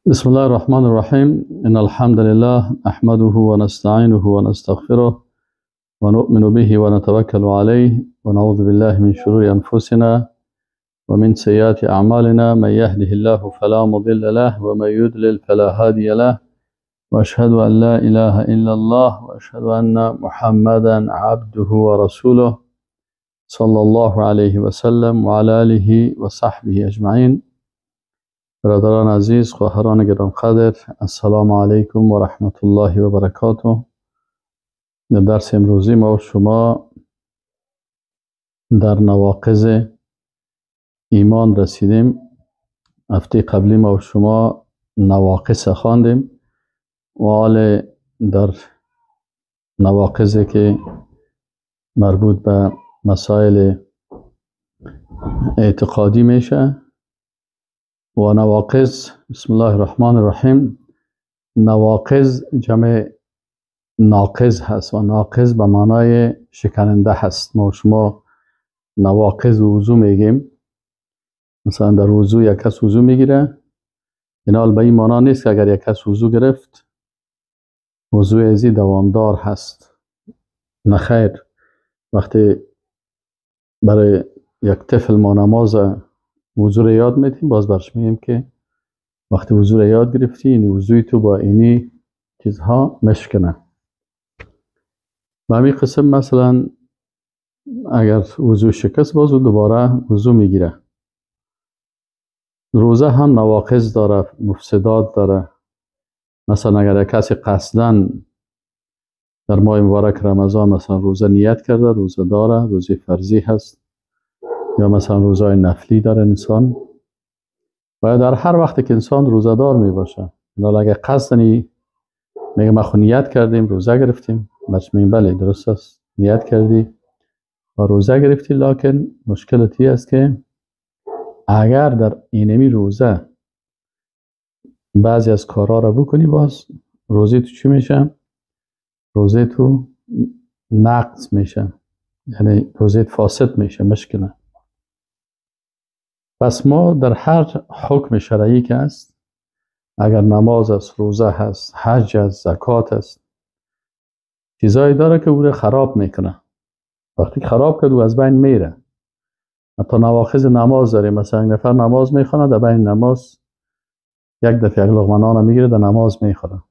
بسم الله الرحمن الرحيم إن الحمد لله نحمده ونستعينه ونستغفره ونؤمن به ونتوكل عليه ونعوذ بالله من شرور أنفسنا ومن سيئات أعمالنا من يهده الله فلا مضل له ومن يضلل فلا هادي له وأشهد أن لا إله إلا الله وأشهد أن محمدا عبده ورسوله صلى الله عليه وسلم وعلى آله وصحبه أجمعين. برادران عزیز، خواهران گرانقدر، السلام علیکم و رحمت الله و برکاته. در درس امروزی ما و شما در نواقض ایمان رسیدیم. هفته قبلی ما و شما نواقص خواندیم و حال در نواقضی که مربوط به مسائل اعتقادی میشه و نواقض. بسم الله الرحمن الرحیم. نواقض جمع ناقض هست و ناقض به معنای شکننده هست. ما شما نواقض وضو میگیم. مثلا در وضو یک کس وضو میگیره، این حال به این معنا نیست که اگر یک کس وضو گرفت وضو ازی دوامدار هست. نه خیر. وقتی برای یک طفل ما نماز وضو رو یاد میدیم، باز برش میگیم که وقتی وضو رو یاد گرفتی این وضوی تو با اینی چیزها مشکنه. به همین قسم مثلا اگر وضو شکست باز دوباره وضو میگیره. روزه هم نواقض داره، مفسدات داره. مثلا اگر کسی قصداً در ماه مبارک رمضان مثلا روزه نیت کرده، روزه داره، روزه فرضی هست یا مثلا روزای نفلی داره انسان، باید در هر وقت که انسان روزه دار می باشه. اگر قصدنی میگه ما خو نیت کردیم روزه گرفتیم، برش میگیم بله درست است نیت کردی و روزه گرفتی، لکن مشکلتی است که اگر در اینمی روزه بعضی از کارها را بکنی باز روزه تو چی میشه؟ روزه تو نقص میشه، یعنی روزه فاسد میشه، مشکله. پس ما در هر حکم شرعی که است، اگر نماز است، روزه هست، حج است، زکات است، چیزایی داره که او را خراب میکنه. وقتی خراب کرد او از بین میره. حتی نواقض نماز داریم. مثلا یک نفر نماز میخونه، در بین نماز یک دفعه یک لقمه نان میگیره در نماز میخوره،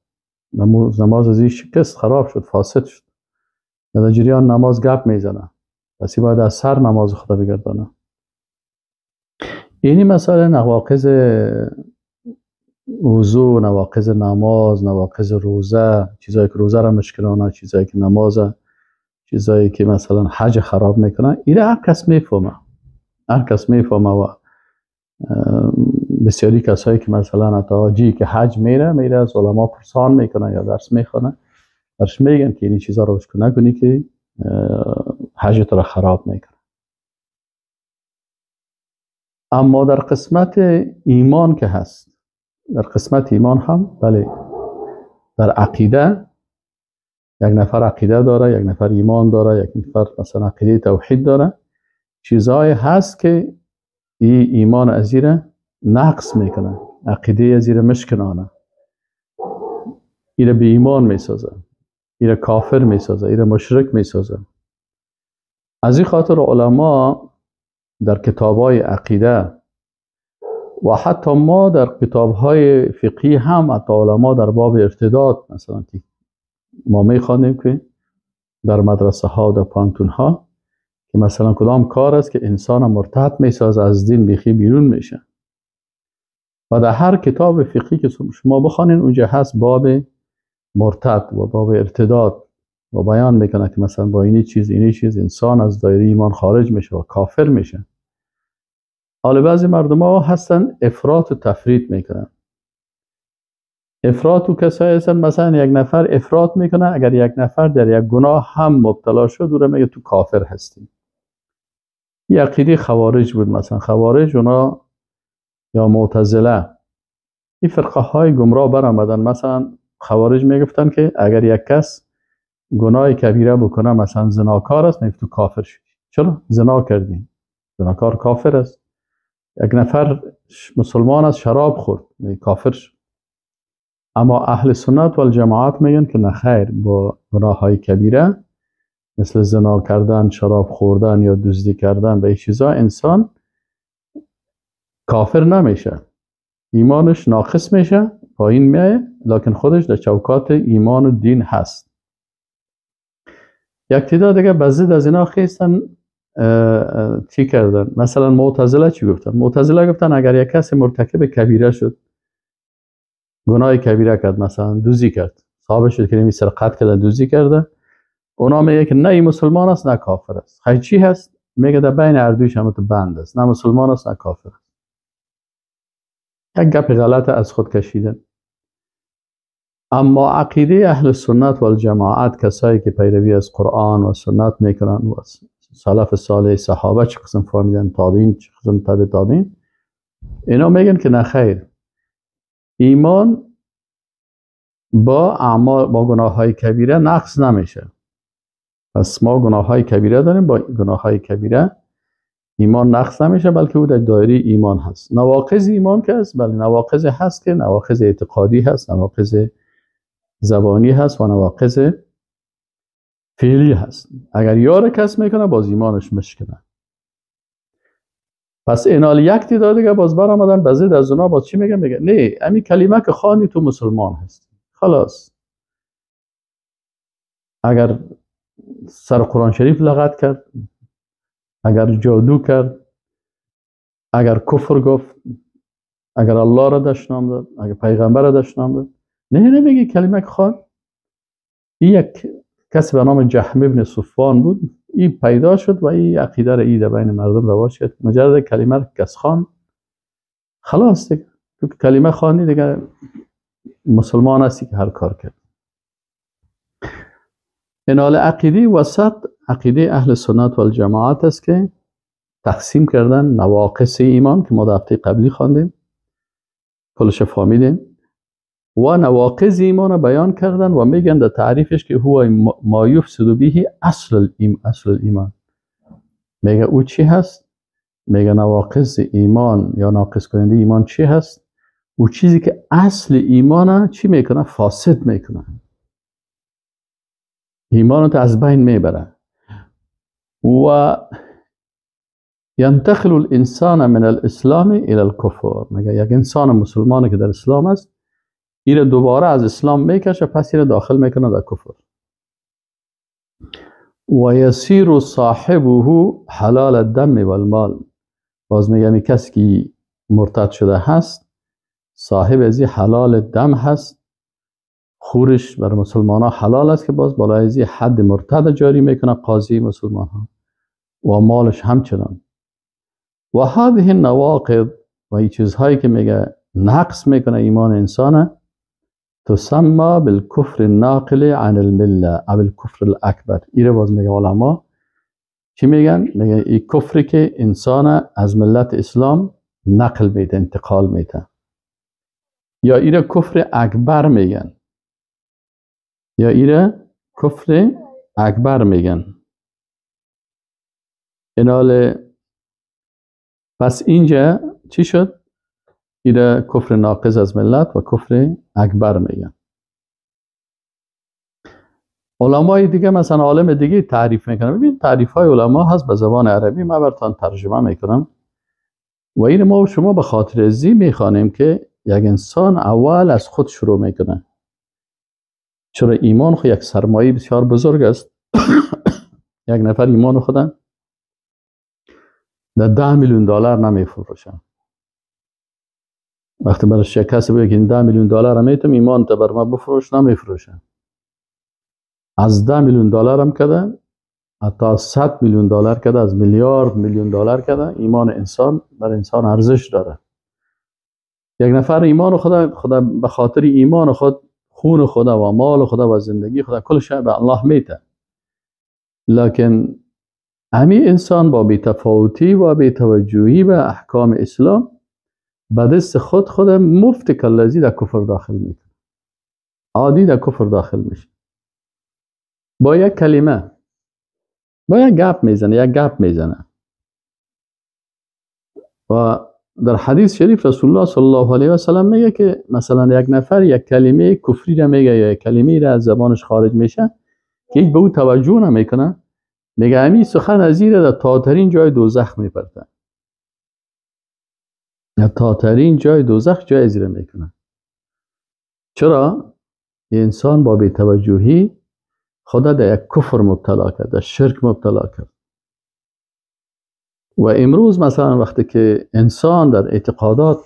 نماز از این شکست خراب شد، فاسد شد. در جریان نماز گپ میزنه، پس باید از سر نماز خدا بگردانه. اینی مثلا نواقض وضو، نواقض نماز، نواقض روزه، چیزایی که روزه را مشکلانه، چیزایی که نماز، چیزایی که مثلا حج خراب میکنه. ایره هر کس میفهمه، هر کس میفهمه. و بسیاری کسایی که مثلا حتی حاجی که حج میره از علما پرسان میکنه یا درس میخونه، درش میگن که این چیزا رو نکنی که حج تو را خراب میکنه. اما در قسمت ایمان که هست، در قسمت ایمان هم بله، در عقیده یک نفر عقیده داره، یک نفر ایمان داره، یک نفر مثلا عقیده توحید داره، چیزایی هست که این ایمان ازیره نقص میکنه، عقیده ازیره مشکنانه، ایره به ایمان میسازه، ایره کافر میسازه، ایره مشرک میسازه. از این خاطر علما در کتاب‌های عقیده و حتی ما در کتاب‌های فقهی هم، حتی علما در باب ارتداد مثلا که ما میخوانیم که در مدرسه ها و در پانتون ها که مثلا کدام کار است که انسان مرتد میسازه، از دین بیخی بیرون میشه. و در هر کتاب فقهی که شما بخوانین اونجا هست باب مرتد و باب ارتداد و بیان میکنه که مثلا با اینی چیز انسان از دایره ایمان خارج میشه و کافر میشه. حالا بعضی مردم ها هستن افراط و تفریط میکنن. افراط و کسایی هستن مثلا یک نفر افراط میکنه، اگر یک نفر در یک گناه هم مبتلا شد او را میگه تو کافر هستی. یک عقیده خوارج بود. مثلا خوارج اونا یا معتزله، این فرقه های گمراه برآمدن. مثلا خوارج میگفتن که اگر یک کس گناه کبیره بکنه، مثلا زناکار است، میگه تو کافر شدی. چرا؟ زنا کردی، زناکار کافر است. یک نفر مسلمان است شراب خورد، میگه کافر شد. اما اهل سنت و الجماعت میگن که نخیر، با گناه های کبیره مثل زنا کردن، شراب خوردن یا دزدی کردن به این چیزا انسان کافر نمیشه، ایمانش ناقص میشه، پایین میایه، لکن خودش در چوکات ایمان و دین هست. یک تعداد دیگه بزد از اینا خیستن چی کردن؟ مثلا معتزله چی گفتن؟ معتزله گفتن اگر یک کسی مرتکب کبیره شد، گناه کبیره کرد، مثلا دوزی کرد، صاحب شد که نمی سرقت کرده دوزی کرده، اونا میگه که نه این مسلمان است نه کافر است. خیلی چی هست؟ میگه در بین اردویش هم بند است، نه مسلمان است نه کافر است. یک گپ غلط از خود کشیدن. اما عقیده اهل سنت و الجماعت، کسایی که پیروی از قرآن و سنت میکنن و سلف صالح صحابه چه قسم فهمیدن، تابعین چه قسم تابع تابعین، اینا میگن که نه خیر، ایمان با اعمال، با گناه های کبیره نقص نمیشه. پس ما گناه های کبیره داریم، با گناه های کبیره ایمان نقص نمیشه، بلکه او در دایره ایمان هست. نواقض ایمان که هست، بله نواقض هست، که نواقض اعتقادی هست، نواقض زبانی هست و نواقض فعلی هست. اگر یار کس میکنه باز ایمانش مشکنه. پس اینال یک تعداد دیگه باز بر آمدن بزد از اونا باز چی میگه؟ میگه نه، امی کلمه که خوانی تو مسلمان هست، خلاص. اگر سر قرآن شریف لغت کرد، اگر جادو کرد، اگر کفر گفت، اگر الله را دشنام داد، اگر پیغمبر را دشنام داد، نه نمیگه کلمه که خوان. این یک کسی به نام جهم ابن صفوان بود، این پیدا شد و این عقیده را در بین مردم رواج کرد. مجرد کلمه را کس خوان، خلاص دیگه تو کلمه خوانی دیگه مسلمان هستی که هر کار کرد. اینال عقیده وسط، عقیده اهل سنت و الجماعت است که تقسیم کردن نواقص ایمان که ما در هفته قبلی خواندیم، کلش فهمیدیم، و نواقض ایمان بیان کردن و میگن در تعریفش که هو ما یفسد به اصل ایمان. میگه او چی هست؟ میگه نواقض ایمان یا ناقص کننده ایمان چی هست؟ او چیزی که اصل ایمان چی میکنه؟ فاسد میکنه، ایمانت از بین میبره. و ینتقل الانسان من الاسلام الى الكفر. میگه یک انسان مسلمانی که در اسلام است، این دوباره از اسلام میکشه، پس این داخل میکنه در کفر. و یسیر صاحبه حلال الدم والمال. باز میگه می کسی که مرتد شده هست، صاحب ازی حلال دم هست، خورش بر مسلمان ها حلال است که باز بالای ازی حد مرتد جاری میکنه قاضی مسلمان ها، و مالش همچنان. و هذه النواقض، و این چیزهایی که میگه نقص میکنه ایمان انسانه، تسمى بالکفر الناقل عن المله او الکفر الاکبر. ایره باز میگه علما چی میگن؟ میگه این کفری که انسان از ملت اسلام نقل میده، انتقال میده، یا ایره کفر اکبر میگن، یا ایره کفر اکبر میگن. اینال پس اینجا چی شد؟ ایره کفر ناقض از ملت و کفر اکبر میگن. علمای دیگه مثلا عالم دیگه تعریف میکنن. ببین تعریف های علما هست به زبان عربی، من براتون ترجمه میکنم و این ما و شما به خاطر ازی میخوانیم که یک انسان اول از خود شروع میکنه. چرا ایمان خود یک سرمایه بسیار بزرگ است. یک نفر ایمان خودن در 10 میلیون دلار نمیفروشه. وقتی برش یک کسی بگه که 10 میلیون دلار میتونم ایمان تا بر ما بفروش، نمیفروشه. از 10 میلیون دلار هم کده، حتی 100 میلیون دلار کده، از میلیارد میلیون دلار کده، ایمان انسان بر انسان ارزش داره. یک نفر ایمان خدا به خاطر ایمان خود خون خدا و مال خدا و زندگی خدا کل شب به الله میته. لکن همی انسان با بی‌تفاوتی و بی‌توجهی به احکام اسلام به دست خود مفت کلذی در کفر داخل میکنه، عادی در کفر داخل میشه. با یک کلمه، با یک گپ میزنه و در حدیث شریف رسول الله صلی الله علیه و سلم میگه که مثلا یک نفر یک کلمه کفری را میگه یا یک کلمه را از زبانش خارج میشه که هیچ به او توجه نمیکنه، میگه همین سخن از این را در تاترین جای دوزخ میپرته، در تاترین جای دوزخ جای از این را میکنه. چرا؟ انسان با بی‌توجهی خدا در یک کفر مبتلا کرد، در شرک مبتلا کرد. و امروز مثلا وقتی که انسان در اعتقادات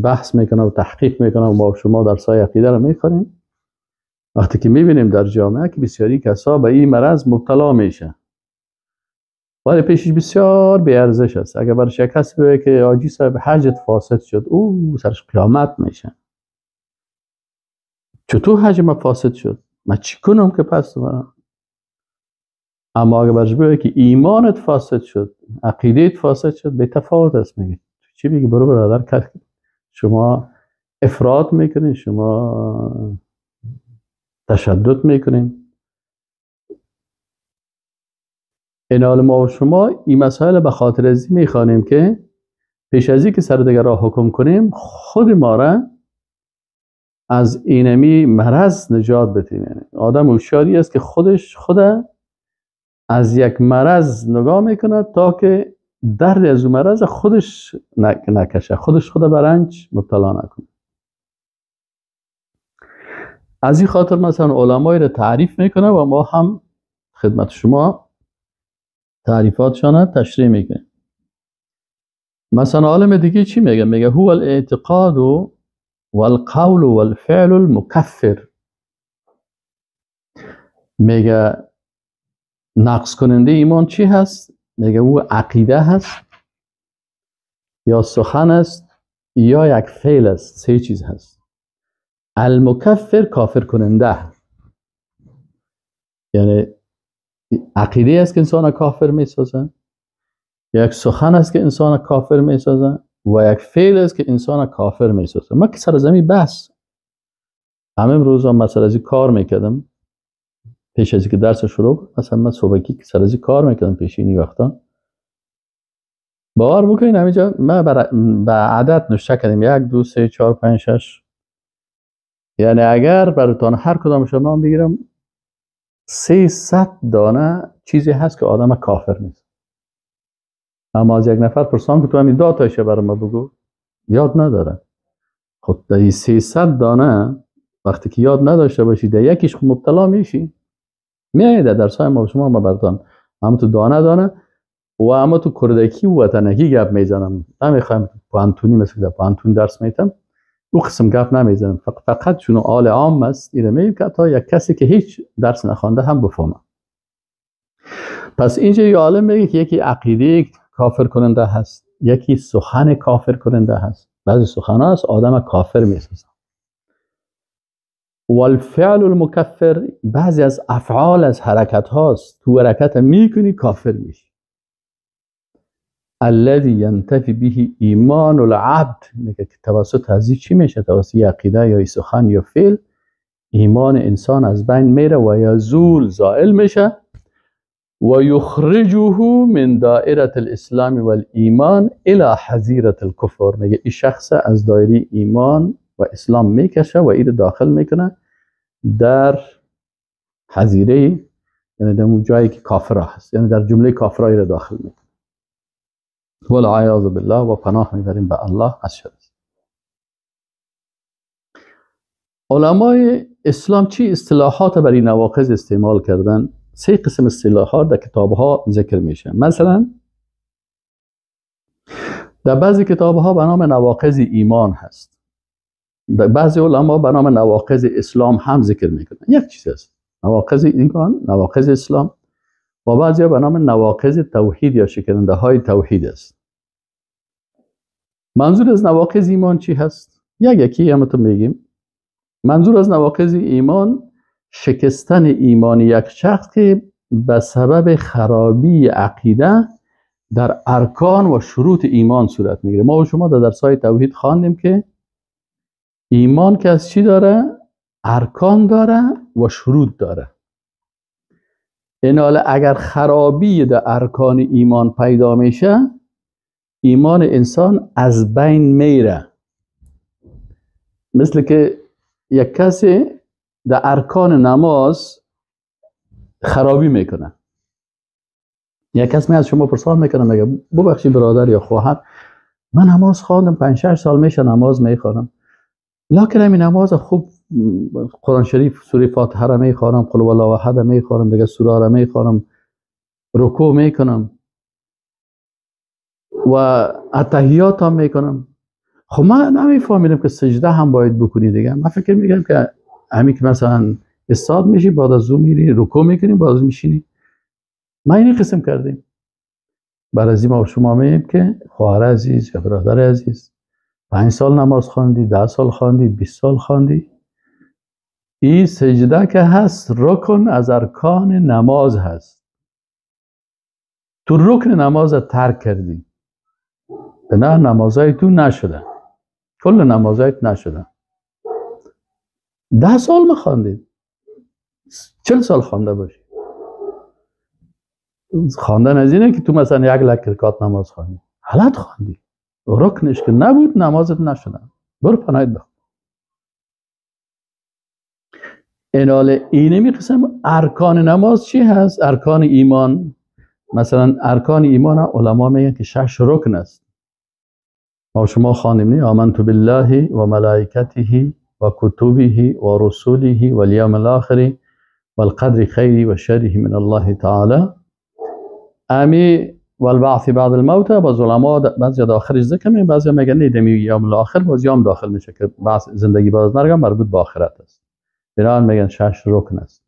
بحث میکنه و تحقیق میکنه و ما شما در سایه عقیده رو میکنیم، وقتی که میبینیم در جامعه که بسیاری کسا به این مرض مبتلا میشه ولی پیشش بسیار بیارزش است. اگر برش کسی بگه که آجی صاحب حجت فاسد شد، او سرش قیامت میشه. چطور حج ما فاسد شد؟ من چی کنم که پس برم؟ اما اگر برش بگه که ایمانت فاسد شد، عقیدت فاسد شد، به تفاوت است. میگه چی بگی؟ برو برادر، شما افراط میکنین، شما تشدد میکنین. این حال ما و شما این مسائل به خاطر ازی میخوانیم که پیش از این که سر دیگر را حکم کنیم خود ما را از اینمی مرض نجات بدیم. یعنی آدم هوشیاری است که خود از یک مرض نگاه میکنه تا که درد از اون مرض خودش نکشه، خود به رنج مبتلا نکنه. از این خاطر مثلا علمای رو تعریف میکنه و ما هم خدمت شما تعریفاتشان تشریح میکنه. مثلا عالم دیگه چی میگه؟ میگه هو الاعتقاد والقول والفعل المكفر. میگه نقص کننده ایمان چی هست؟ میگه او عقیده هست یا سخن است یا یک فعل است. سه چیز هست. المکفر کافر کننده، یعنی عقیده است که انسان کافر میسازه، یک سخن است که انسان کافر میسازه و یک فعل است که انسان کافر میسازه. من که سر زمین بحث همه روزا مثلا از این کار میکردم پیش از که درس شروع، مثلا من صبحی که سر از این کار میکردم پیش این وقتا، باور بکنین همینجا من به عدد نوشته کردیم 1 2 3 4 5 6، یعنی اگر براتون هر کدامش نام بگیرم 300 دانه چیزی هست که آدم کافر نیست. اما از یک نفر پرسان که تو همین داتایش برای ما بگو، یاد نداره. خود در 300 دانه وقتی که یاد نداشته باشی در یکیش مبتلا میشی، میایده در سای ما شما براتون اما تو دانه و اما تو کردکی و وطنکی گپ میزنم. نمیخوایم پانتونی مثل در پانتون درس میتم او قسم گپ نمیزنم، فقط چون آل عام است اینه میگم که تا یک کسی که هیچ درس نخوانده هم بفهمه. پس اینجا یه عالم میگه که یکی عقیده کافر کننده هست، یکی سخن کافر کننده هست. بعضی سخن هست آدم کافر میسازه. والفعل المکفر، بعضی از افعال از حرکت هاست، تو حرکت میکنی کافر میشی. الذي ينتفي به ایمان العبد، میگه که توسط ازی چی میشه؟ توسط عقیده یا سخن یا فعل ایمان انسان از بین میره و یزول زائل میشه و یخرجه من دائره الاسلام والایمان الى حظیره الکفر. میگه این شخص از دایره ایمان و اسلام میکشه و این داخل میکنه در حظیره، یعنی در اون جایی که کافرها هست، یعنی در جمله کافرها رو داخل میکنه. والعیاذ بالله، و پناه میبریم به الله از شر. علمای اسلام چی اصطلاحات برای نواقض استعمال کردن؟ 3 قسم اصطلاحات در کتابها ذکر میشه. مثلا در بعضی کتابها به نام نواقض ایمان هست، در بعضی علما به نام نواقض اسلام هم ذکر میکنن. یک چیز است نواقض ایمان، نواقض اسلام، و بعضی به نام نواقض توحید یا شکننده های توحید است. منظور از نواقض ایمان چی هست؟ یکی همتون میگیم. منظور از نواقض ایمان شکستن ایمان یک شخص که به سبب خرابی عقیده در ارکان و شروط ایمان صورت میگیره. ما و شما در درس‌های توحید خواندیم که ایمان که از چی داره؟ ارکان داره و شروط داره. این حال اگر خرابی در ارکان ایمان پیدا میشه، ایمان انسان از بین میره. مثل که یک کسی در ارکان نماز خرابی میکنه. یک کس از شما پرسان میکنه، میگه ببخشی برادر یا خواهر، من نماز خواندم 5-6 سال میشه نماز میخوانم، لکن همین نماز خوب قرآن شریف سوره فاتحه را میخوانم، قل هو الله احد میخوانم، دیگه سوره را میخوانم، رکوع میکنم و اتحیات هم میکنم. خب من نمیفهمیدم که سجده هم باید بکنی دیگه. من فکر میکنم که همین که مثلا استاد میشی، بعد از اون میری رکوع میکنی، بعد از میشینی. ما این قسم کردیم. بعد از این ما شما میگیم که خواهر عزیز یا برادر عزیز، 5 سال نماز خواندی، 10 سال خواندی، 20 سال خواندی، این سجده که هست رکن از ارکان نماز هست. تو رکن نماز ترک کردی، نه نمازهای تو نشده، کل نمازهایت نشده. 10 سال ما خواندید، 40 سال خوانده باشی. خواندن از اینه که تو مثلا یک لک رکعت نماز خواندی، غلط خواندی، رکنش که نبود، نمازت نشده. برو پناهت بخون. اینال اینمی قسم ارکان نماز چی هست؟ ارکان ایمان. مثلا ارکان ایمان علما میگن که 6 رکن است. ما شما خواندیم نه، آمنت بالله و ملائکته و کتبه و رسوله و الیوم الاخر و القدر خیره و شره من الله تعالی. امی و البعث بعد الموت. باز علما بعضی داخلش ذکر میگن، بعضی میگن نه دمی یوم الاخر باز یوم داخل میشه که بعض زندگی بعد از مرگ مربوط به آخرت است. بنابراین میگن 6 رکن است.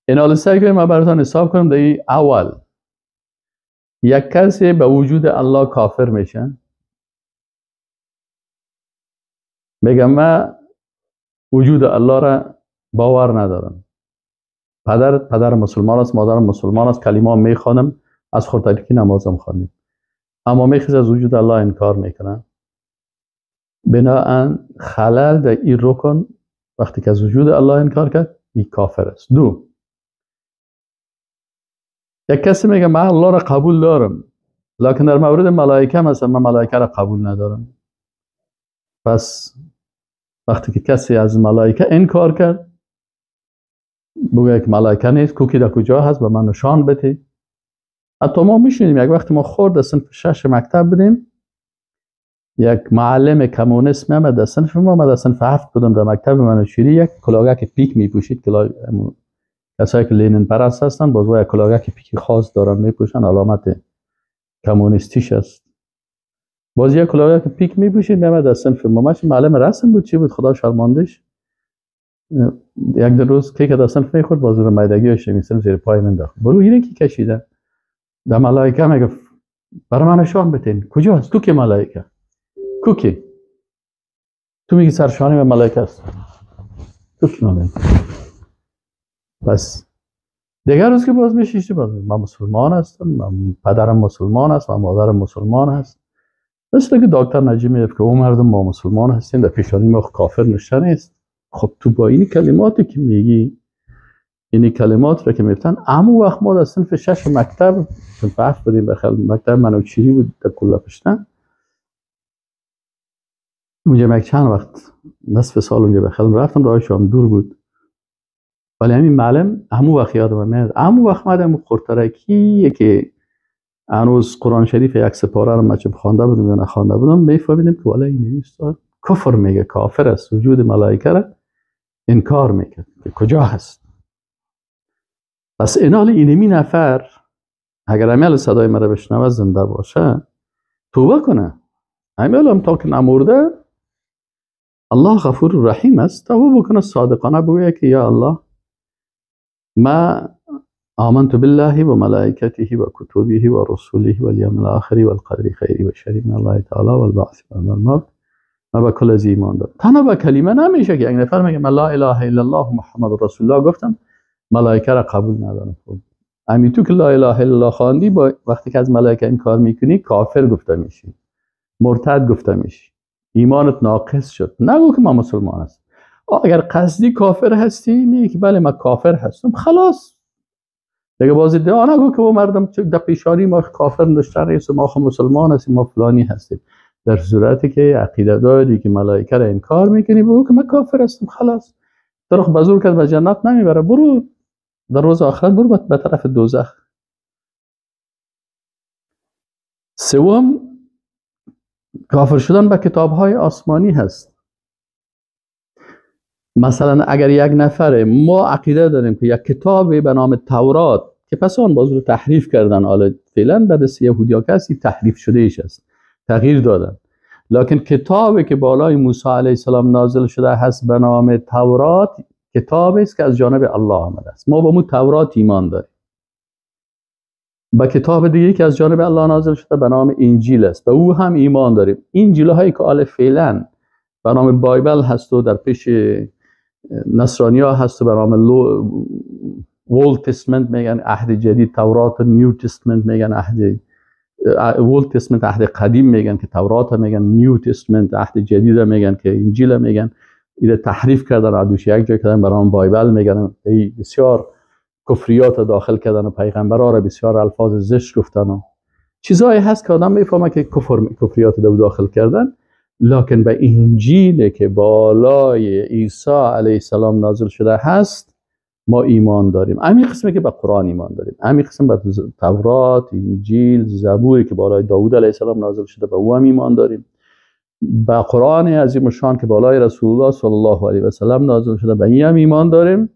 اینال سعی کنیم ما براتون حساب کنیم. در اول یک کسی به وجود الله کافر میشه، میگم من وجود الله را باور ندارم، پدر مسلمان است، مادر مسلمان است، کلمه میخوانم، از خردکی نمازم خوانیم، اما میخواد از وجود الله انکار میکنه. بناهن خلل در این رکن وقتی که از وجود الله انکار کرد، این کافر است. دو، یک کسی میگه من الله را قبول دارم، لکن در مورد ملائکه مثلا من ملائکه را قبول ندارم. پس وقتی که کسی از ملائکه انکار کرد، بگه که ملائکه نیست، کوکی در کجا هست به من نشان بده. حتی ما میشونیم یک وقت ما خورد صنف 6 مکتب بدیم، یک معلم کمونیست میامد در صنف ما، من در صنف 7 بودم در مکتب منوشیری، یک کلاهک پیک میپوشید، کسایی که لینین پرست هستن باز یک کلاهک پیک خاص دارن میپوشن، علامت کمونیستیش است. باز یک کلاهک پیک میپوشید میامد در صنف ما. معلم رسم بود، چی بود خدا شرماندش، یک دو روز که در صنف میخورد باز رو میدگیش میسن زیر پای من داخل. برو اینه کی کشیده؟ در ملائکه میگه برای من نشان بتین کجا هست؟ تو که ملائکه کوکی، تو میگی سرشانی و ملائکه است، تو که ملائکه. پس دیگر روز که باز میشیشتی باز من مسلمان هستم، من پدرم مسلمان است، من مادرم مسلمان هست. مثل که دکتر نجیب میگه که اون مردم ما مسلمان هستیم، در پیشانی ما کافر نشته نیست. خب تو با این کلماتی که میگی، این کلمات را که میفتن، امو وقت ما در صنف 6 مکتب، صنف 7 بودیم، بخیل مکتب منوچیری بود در کلا پشتن، اونجا چند وقت نصف سال اونجا بخیل رفتم، راهش هم دور بود، ولی همین معلم امو وقت یادم میاد. امو وقت مادم خورترکی که هنوز قرآن شریف یک سپاره رو مچم خوانده بودم یا نخوانده بودم، میفهمیدم که والا این نیست، کفر میگه، کافر است، وجود ملائکه را انکار میکنه که کجا هست. پس اینال اینمی نفر اگر امیال صدای مرا بشنوه زنده باشه توبه کنه. امیال هم تا که نمورده، الله غفور رحیم است، توبه بکنه، صادقانه بگویه که یا الله ما آمنت بالله و ملائکته و کتبه و رسوله و الیوم الاخر و القدر خیره و شره من الله تعالی و البعث بعد الموت. ما به کل از ایمان دارم. تنها به کلمه نمیشه که یک نفر میگه من لا اله الا الله محمد رسول الله گفتم ملائکه را قبول ندارم. همین تو که لا اله الا الله خواندی، با وقتی که از ملائکه انکار میکنی کافر گفته میشی، مرتد گفته میشی، ایمانت ناقص شد. نگو که ما مسلمان هستم. اگر قصدی کافر هستی میگی که بله من کافر هستم، خلاص دیگه باز ادعا نگو که مردم در پیشانی ما کافر داشتن است، ما مسلمان هستیم، ما فلانی هستیم. در صورتی که عقیده داری که ملائکه را انکار میکنی، بگو که من کافر هستم، خلاص. تو رو بزرگ کرد به جنت نمیبره، برو در روز آخرت برو به طرف دوزخ. سوم، کافر شدن به کتاب‌های آسمانی هست. مثلا اگر یک نفر، ما عقیده داریم که یک کتابی به نام تورات که پس آن باز رو تحریف کردن، حالا فعلا به دست یهودیا کسی تحریف شده ایش است، تغییر دادن، لکن کتابی که بالای موسی علیه السلام نازل شده هست به نام تورات، کتابی است که از جانب الله آمده است. ما با مو تورات ایمان داریم. با کتاب دیگه که از جانب الله نازل شده به نام انجیل است، به او هم ایمان داریم. انجیل هایی که حالا فعلا به نام بایبل هست و در پیش نصرانی ها هست و به نام اولد تستمنت میگن، عهد جدید، تورات، نیو تستمنت میگن، عهد اولد تستمنت عهد قدیم میگن که تورات میگن، نیو تستمنت عهد جدید میگن که انجیل میگن. ایده تحریف کردن، عدوش یک جای کردن به نام بایبل میگن. بسیار کفریات داخل کردن و پیغمبرها را بسیار الفاظ زشت گفتن و چیزایی هست که آدم میفهمه که کفریات داخل کردن. لکن به انجیل که بالای عیسی علیه السلام نازل شده هست ما ایمان داریم. همین قسمی که به قرآن ایمان داریم، همین قسم به تورات، انجیل، زبوری که بالای داوود علیه السلام نازل شده به او هم ایمان داریم. به قرآن عظیم الشان که بالای رسول الله صلی الله علیه و سلم نازل شده به این هم ایمان داریم.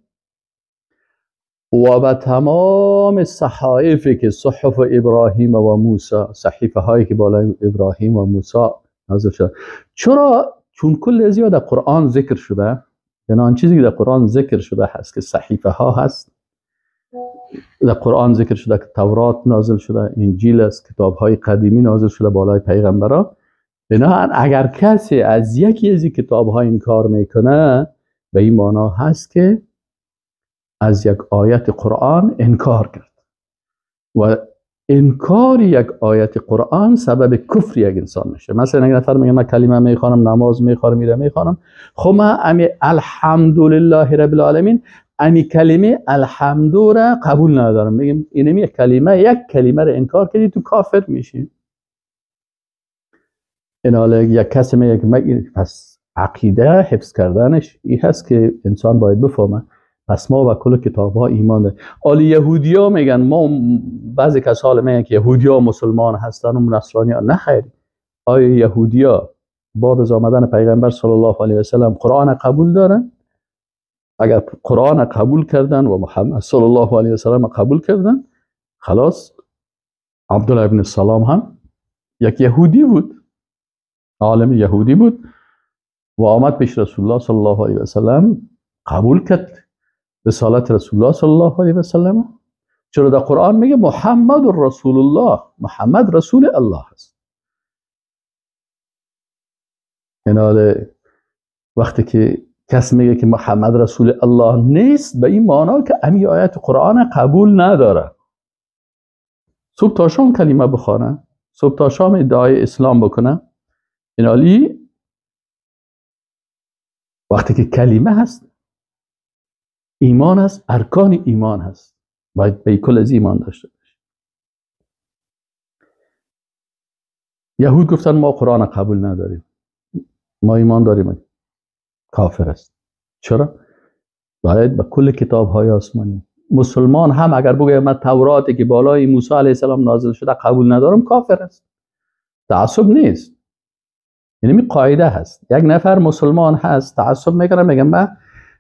و به تمام صحائفی که صحف ابراهیم و موسی، صحیفه هایی که بالای ابراهیم و موسی نازل شده. چرا؟ چون کل زیاد در قرآن ذکر شده، یعنی آن چیزی که در قرآن ذکر شده هست که صحیفه ها هست، در قرآن ذکر شده که تورات نازل شده، انجیل است، کتاب های قدیمی نازل شده بالای پیغمبران. بنابراین اگر کسی از یکی از این کتاب ها انکار میکنه، به این معنا هست که از یک آیت قرآن انکار کرد و انکار یک آیت قرآن سبب کفر یک انسان میشه. مثلا یک نفر میگه من کلمه میخوانم، نماز میخوانم، میره میخوانم، خب من امی الحمدلله رب العالمین، امی کلمه الحمد را قبول ندارم، میگم اینمی یک کلمه را انکار کردی، تو کافر میشی. این حالا یک کسی میگه پس عقیده حفظ کردنش این هست که انسان باید بفهمه. پس ما و کل کتاب ها ایمان داریم. حالا یهودی ها میگن، ما بعضی کسا میگن که یهودی ها مسلمان هستن و نصرانی ها. نه خیر. آیا یهودی ها بعد از آمدن پیغمبر صلی الله علیه و سلم قرآن قبول دارن؟ اگر قرآن قبول کردن و محمد صلی الله علیه و سلم قبول کردن، خلاص. عبدالله ابن سلام هم یک یهودی بود، عالم یهودی بود و آمد پیش رسول الله صلی الله علیه و سلم، قبول کرد رسالت رسول الله صلی الله علیه و سلم. چرا در قرآن میگه محمد رسول الله، محمد رسول الله است. یعنی وقتی که کس میگه که محمد رسول الله نیست، به این معنا که امی آیت قرآن قبول نداره. صبح تا شام کلمه بخونه، صبح تا شام ادعای اسلام بکنه، یعنی وقتی که کلمه هست، ایمان هست، ارکان ایمان هست، باید به کل از ایمان داشته باشه. یهود گفتن ما قرآن قبول نداریم، ما ایمان داریم، کافر است. چرا؟ باید به کل کتاب های آسمانی. مسلمان هم اگر بگه من توراتی که بالای موسی علیه السلام نازل شده قبول ندارم، کافر است. تعصب نیست. یعنی می قاعده هست. یک نفر مسلمان هست تعصب میکنه، میگه من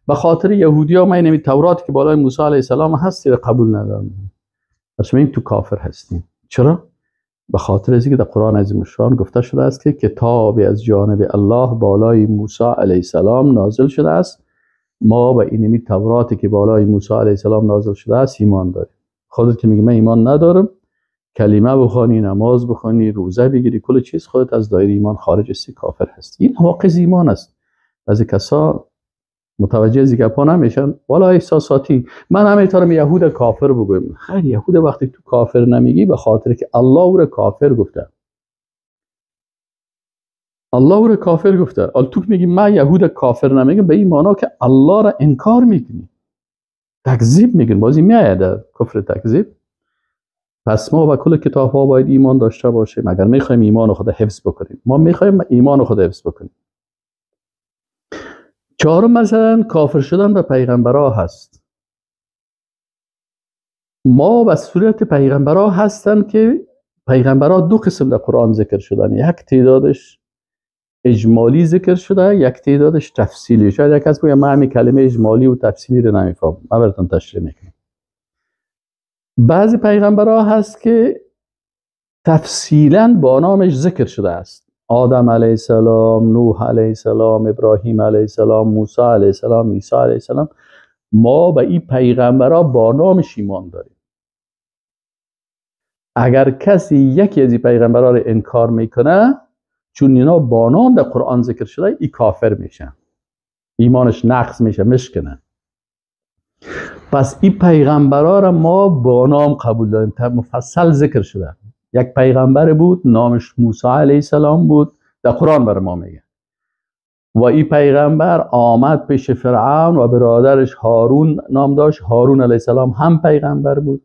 به خاطر یهودیا من اینمی تورات که بالای موسی علیه السلام هستی قبول ندارم، پس این تو کافر هستیم. چرا؟ به خاطر از اینکه در قرآن عظیم الشان گفته شده است که کتابی از جانب الله بالای موسی علیه السلام نازل شده است. ما به اینمی توراتی که بالای موسی علیه السلام نازل شده است ایمان داریم. خودت که میگی من ایمان ندارم، کلمه بخوانی، نماز بخوانی، روزه بگیری، کل چیز، خودت از دایره ایمان خارج هستی، کافر هستی. این نواقض ایمان است. بعضی کسا متوجه از گپا نمیشن، والا احساساتی من همینطورم یهود کافر بگویم. خیر، یهود وقتی تو کافر نمیگی به خاطر که الله او را کافر گفته. الله او را کافر گفته. حالا تو میگی من یهود کافر نمیگم، به این معنا که الله را انکار میکنی. تکذیب میگن، بازی میآید کفر تکذیب. پس ما به کل کتاب ها باید ایمان داشته باشیم اگر میخوایم ایمان خود حفظ بکنیم. ما میخوایم ایمان خود حفظ بکنیم. چهارم مثلا کافر شدن به پیغمبرها هست. ما به صورت پیغمبرها هستن که پیغمبرها دو قسم در قرآن ذکر شدن، یک تعدادش اجمالی ذکر شده، یک تعدادش تفصیلی. شاید یک کس بگه من همین کلمه اجمالی و تفصیلی رو نمیفهمم، من براتون تشریح میکنم. بعضی پیغمبرها هست که تفصیلا با نامش ذکر شده است. آدم علیه السلام، نوح علیه السلام، ابراهیم علیه السلام، موسی علیه السلام، عیسی علیه السلام. ما به این پیغمبرها با نامش ایمان داریم. اگر کسی یکی از این پیغمبرها رو انکار میکنه، چون اینا با نام در قرآن ذکر شده، این کافر میشه، ایمانش نقض میشه، مشکنه. پس این پیغمبرها را ما با نام قبول داریم، مفصل ذکر شده. یک پیغمبر بود نامش موسی علیه السلام بود، در قرآن بر ما میگه. و این پیغمبر آمد پیش فرعون و برادرش هارون نام داشت. هارون علیه السلام هم پیغمبر بود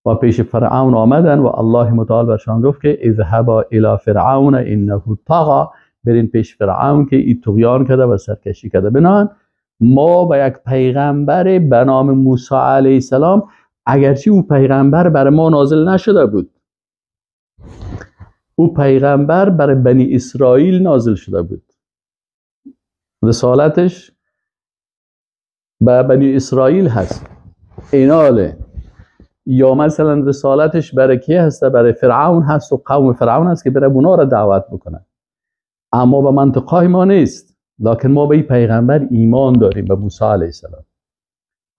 و پیش فرعون آمدن و الله متعال برشان گفت که اذهبا الی فرعون انه طغى، برین پیش فرعون که این طغیان کرده و سرکشی کرده. بنابراین ما با یک پیغمبر به نام موسی علیه السلام، اگرچه او پیغمبر بر ما نازل نشده بود، او پیغمبر برای بنی اسرائیل نازل شده بود، رسالتش به بنی اسرائیل هست ایناله. یا مثلا رسالتش برای کی هست؟ برای فرعون هست و قوم فرعون هست که برای اونا را دعوت بکنن. اما به منطقه ما نیست، لکن ما به این پیغمبر ایمان داریم، به موسی علیه السلام،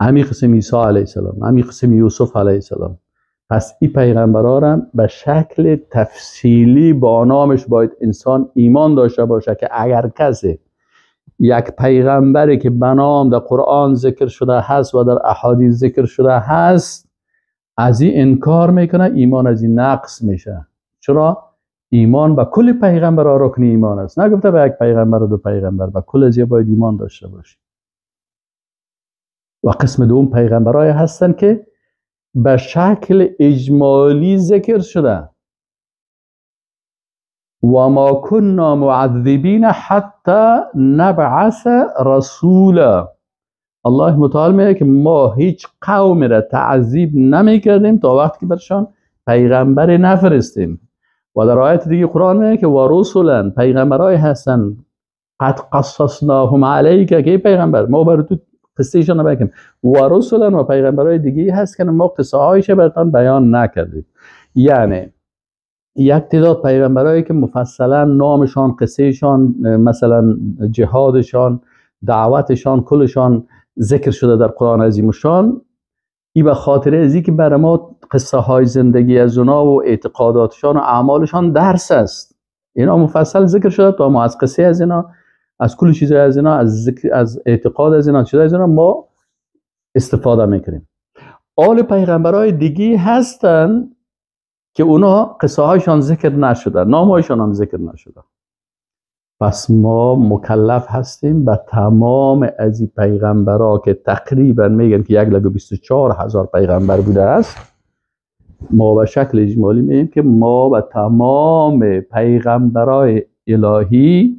همین قسم عیسی علیه السلام، همین قسم یوسف علیه السلام. پس این پیغمبرها را به شکل تفصیلی با نامش باید انسان ایمان داشته باشه که اگر کسی یک پیغمبری که به نام در قرآن ذکر شده هست و در احادیث ذکر شده هست از این انکار میکنه، ایمان از این نقص میشه. چرا؟ ایمان به کل پیغمبرها رکن ایمان است. نگفته به یک پیغمبر و دو پیغمبر، به کل از باید ایمان داشته باشی. و قسم دوم پیغمبرای هستن که به شکل اجمالی ذکر شده. و ما كنا معذبین حتی نبعث رسولا. الله متعال میگه که ما هیچ قوم را تعذیب نمی کردیم تا وقتی که برشان پیغمبر نفرستیم. و در آیت دیگه قرآن میگه که و رسولا، پیغمبرای هستن قد قصصناهم علیک، که پیغمبر ما بر تو قصهشون نبگیم. و رسولا، و پیغمبرای دیگه هست که ما قصه هایش براتون بیان نکردیم. یعنی یک تعداد پیغمبرایی که مفصلا نامشان، قصهشان، مثلا جهادشان، دعوتشان، کلشان ذکر شده در قرآن عظیم‌الشان. این به خاطر ازی که برای ما قصه های زندگی از اونا و اعتقاداتشان و اعمالشان درس است. اینا مفصل ذکر شده تا ما از قصه از اینا، از کل چیز از اینا، از اعتقاد از اینا، چیزای از اینا ما استفاده میکنیم. آل پیغمبرای دیگه هستن که اونا قصه هایشان ذکر نشده، نام هایشان هم ذکر نشده. پس ما مکلف هستیم به تمام از این پیغمبرها که تقریبا میگن که 1,24,000 پیغمبر بوده است، ما به شکل اجمالی میگیم که ما به تمام پیغمبرای الهی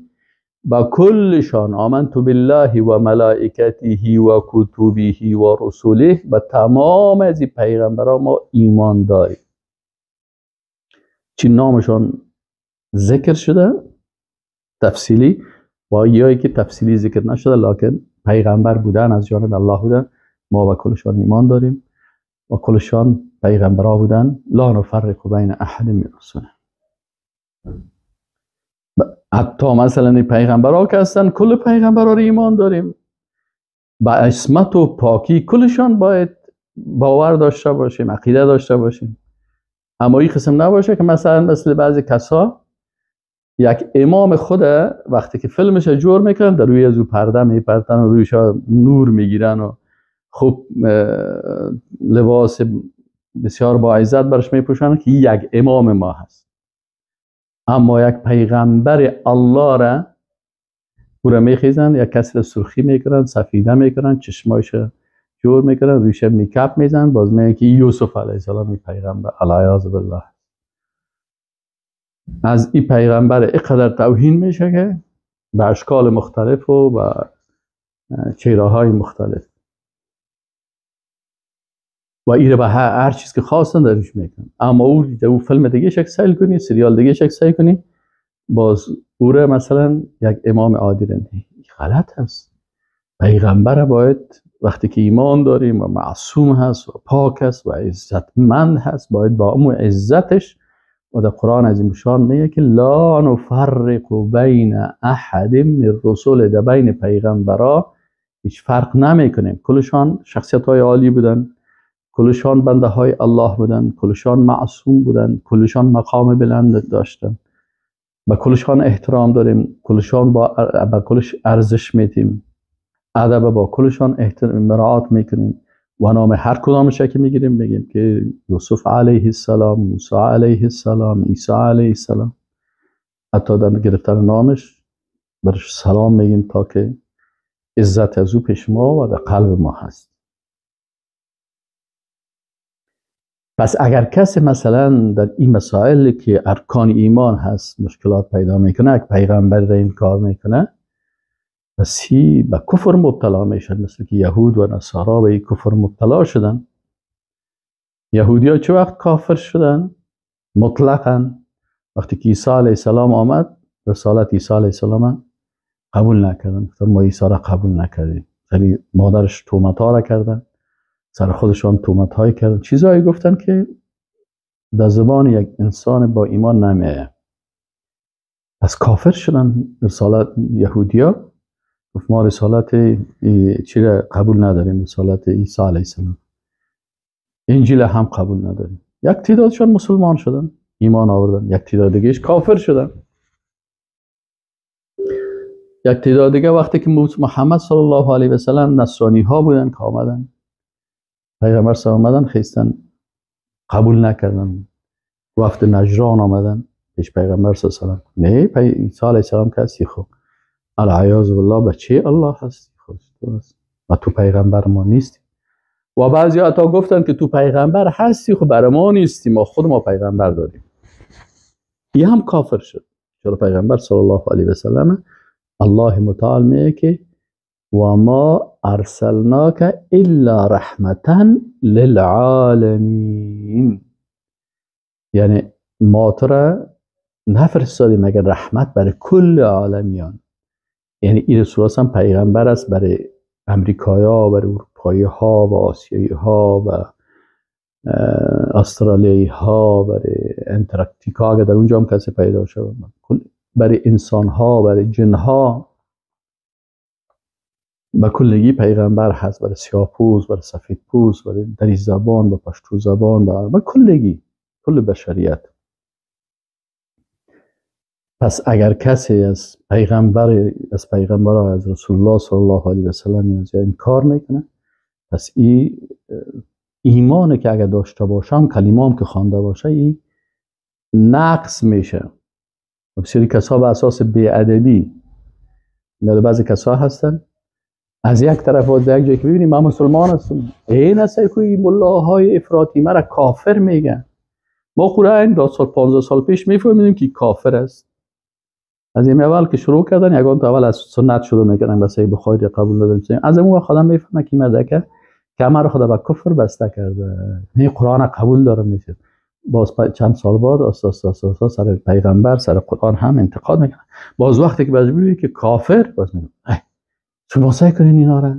با کلشان آمنت بالله و ملائکته و کتبه و رسوله، به تمام از این پیغمبرها ما ایمان داریم. چی نامشان ذکر شده تفصیلی و یایی که تفصیلی ذکر نشده لکن پیغمبر بودن، از جانب الله بودن، ما به کلشان ایمان داریم و کلشان پیغمبرها بودن. لا نفرق بین احد من رسوله. حتی مثلا پیغمبرها که هستن، کل پیغمبرها رو ایمان داریم. با عصمت و پاکی کلشان باید باور داشته باشیم، عقیده داشته باشیم. اما این قسم نباشه که مثل بعضی کسا یک امام خود وقتی که فیلمش جور میکنن در روی از او پرده میپرتن و رویش نور میگیرن و خوب لباس بسیار با عزت برش میپوشن که یک امام ما هست. اما یک پیغمبر الله را او را میخیزن، یک کسی را سرخی میکنن، سفیده میکنن، چشمایش جور میکنن، روش میکپ میزنن، باز میگن که یوسف علیه السلام پیغمبر العیاذ بالله. از این پیغمبر اینقدر توهین میشه که به اشکال مختلف و به چهره‌های مختلف و ایره به هر چیز که خواستن درش میکنن. اما او فیلم دیگه شک سیل کنی، سریال دیگه شک سیل کنی، باز او را مثلا یک امام عادل نه، غلط هست. پیغمبر باید وقتی که ایمان داریم و معصوم هست و پاک هست و عزتمند هست، باید با اون عزتش، و در قرآن عظیم شان میگه که لا نفرق بین احد من رسول، در بین پیغمبرا هیچ فرق نمیکنیم. کلشان شخصیت های عالی بودن، کلشان بنده های الله بودن، کلشان معصوم بودن، کلشان مقام بلند داشتن، به کلشان احترام داریم، کلشان با کلش ارزش میدیم، ادب با کلشان مراعات میکنیم و نام هر کدامش که میگیریم میگیم که یوسف علیه السلام، موسی علیه السلام، عیسی علیه السلام، حتی در گرفتن نامش برش سلام میگیم تا که عزت از او پیش ما و در قلب ما هست. پس اگر کسی مثلا در این مسائل که ارکان ایمان هست مشکلات پیدا میکنه، یک پیغمبر را این کار میکنه، پس به کفر مبتلا میشد، مثل که یهود و نصارا به این کفر مبتلا شدن. یهودی ها چه وقت کافر شدن؟ مطلقاً وقتی که عیسی علیه السلام آمد، رسالت عیسی علیه السلام قبول نکردن. ما عیسی را قبول نکردیم. یعنی مادرش تهمت ها را کردن، سر خودشان تهمت های کردن، چیزایی گفتن که در زبان یک انسان با ایمان نمیه. پس کافر شدن. رسالت یهودیا گفت ما رسالت چی را قبول نداریم، رسالت عیسی علیه السلام. انجیل هم قبول نداریم. یک تعدادشان مسلمان شدن، ایمان آوردن، یک تعداد دیگهش کافر شدن. یک تعداد دیگه وقتی که محمد صلی الله علیه و سلم نصرانی ها بودن که آمدن، پیغمبر صلی الله علیه و سلم خواستن، قبول نکردن. وقت نجران آمدن پیش پیغمبر صلی الله علیه و سلم، نه عیسی علیه السلام کسی خو العیاذ بالله بچه الله هست و تو پیغمبر ما نیستی. و بعضی حتی گفتن که تو پیغمبر هستی، خب برای ما نیستی، ما خود ما پیغمبر داریم. این هم کافر شد. چرا پیغمبر صلی الله علیه و سلم الله متعال میگه که و ما ارسلناک الا رحمتا للعالمین، یعنی ما تو را نفرستادیم مگر رحمت برای کل عالمیان. یعنی این رسول هم پیغمبر است برای امریکایی ها، برای اروپایی ها و آسیایی ها و استرالیایی ها، برای انتارکتیکا اگر در اونجا هم کسی پیدا شد، برای انسان ها، برای جن ها، به کلگی پیغمبر هست، برای سیاه‌پوست، برای سفیدپوست، برای دری زبان، با پشتو زبان، به کلگی، کل بشریت. پس اگر کسی از پیغمبر از رسول الله صلی الله علیه و سلم این کار میکنه، پس این ایمانی که اگر داشته باشم، کلمام که خوانده باشه، این نقص میشه. بسیاری کسا به اساس بی‌ادبی، بعضی کسا هستن از یک طرف و از یک جایی که ببینیم من مسلمان هستم، این هسته که ملاهای افراطی مرا کافر میگن. ما قرآن 10 سال 15 سال پیش میفهمیدیم که کافر است. از این اول که شروع کردن یگان تا اول از سنت شروع میکردن، به صحیح بخاری قبول نداریم. از اون وقت خودم میفهمم که مرده که کمر خدا به کفر بسته کرده، نه قرآن قبول داره میشه. باز چند سال بعد اساس سر پیغمبر، سر قرآن هم انتقاد میکنن. باز وقتی که ببینید که کافر، باز میگن شما سعی کنین اینا را،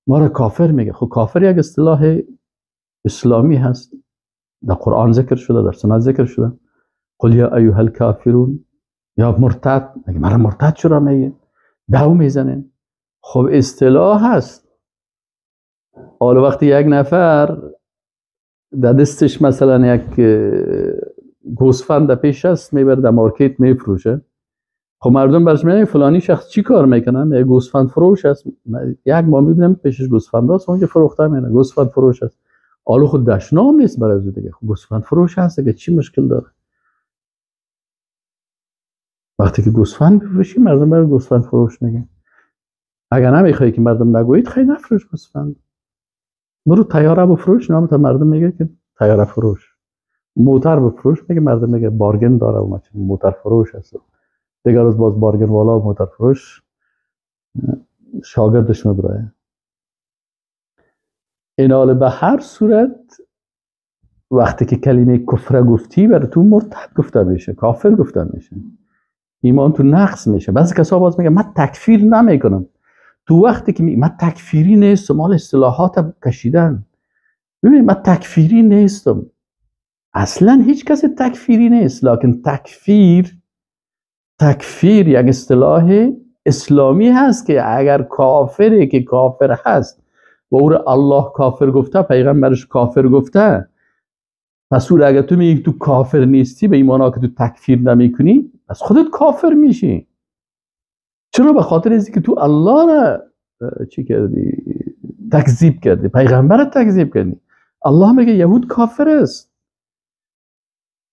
ما را کافر میگه. خب کافر یک اصطلاح اسلامی هست، در قرآن ذکر شده، در سنت ذکر شده. قل یا ایها الکافرون، یا مرتد، میگه مرا مرتد چرا میگه؟ دو میزنه. خب اصطلاح هست. حالا وقتی یک نفر در دستش مثلا یک گوسفند پیش است، میبره در مارکت میفروشه، خب مردم برش میگن فلانی شخص چی کار میکنه؟ یک گوسفند فروش است. یک ما میبینیم پیشش گوسفند است، اونجا فروخته میکنه، گوسفند فروش است. حالا خود دشنام نیست برای از دیگه، خب گوسفند فروش هست که چی مشکل داره؟ وقتی که گوسفند بفروشی مردم برای گوسفند فروش میگن. اگر نمیخوای که مردم نگویید، خیلی نفروش گوسفند. برو تیاره بفروش، نام تا مردم میگه که تیاره فروش. موتر بفروش، میگه مردم میگه بارگن داره و موتر فروش هست. دیگر روز باز بارگن والا و موتر فروش شاگردش میبره. این حال به هر صورت وقتی که کلمه کفر گفتی برای تو مرتد گفته میشه، کافر گفته میشه، ایمان تو نقص میشه. بعضی کسا باز میگه من تکفیر نمیکنم. تو وقتی که من تکفیری نیستم، مال اصطلاحات کشیدن. ببین من تکفیری نیستم، اصلا هیچ کس تکفیری نیست، لکن تکفیر یک اصطلاح اسلامی هست که اگر کافری که کافر هست و او را الله کافر گفته، پیغمبرش کافر گفته، پس اگر تو میگی تو کافر نیستی به این معنی که تو تکفیر نمیکنی، پس خودت کافر میشی. چرا؟ به خاطر اینکه که تو الله را چی کردی؟ تکذیب کردی، پیغمبر را تکذیب کردی. الله میگه یهود کافر است.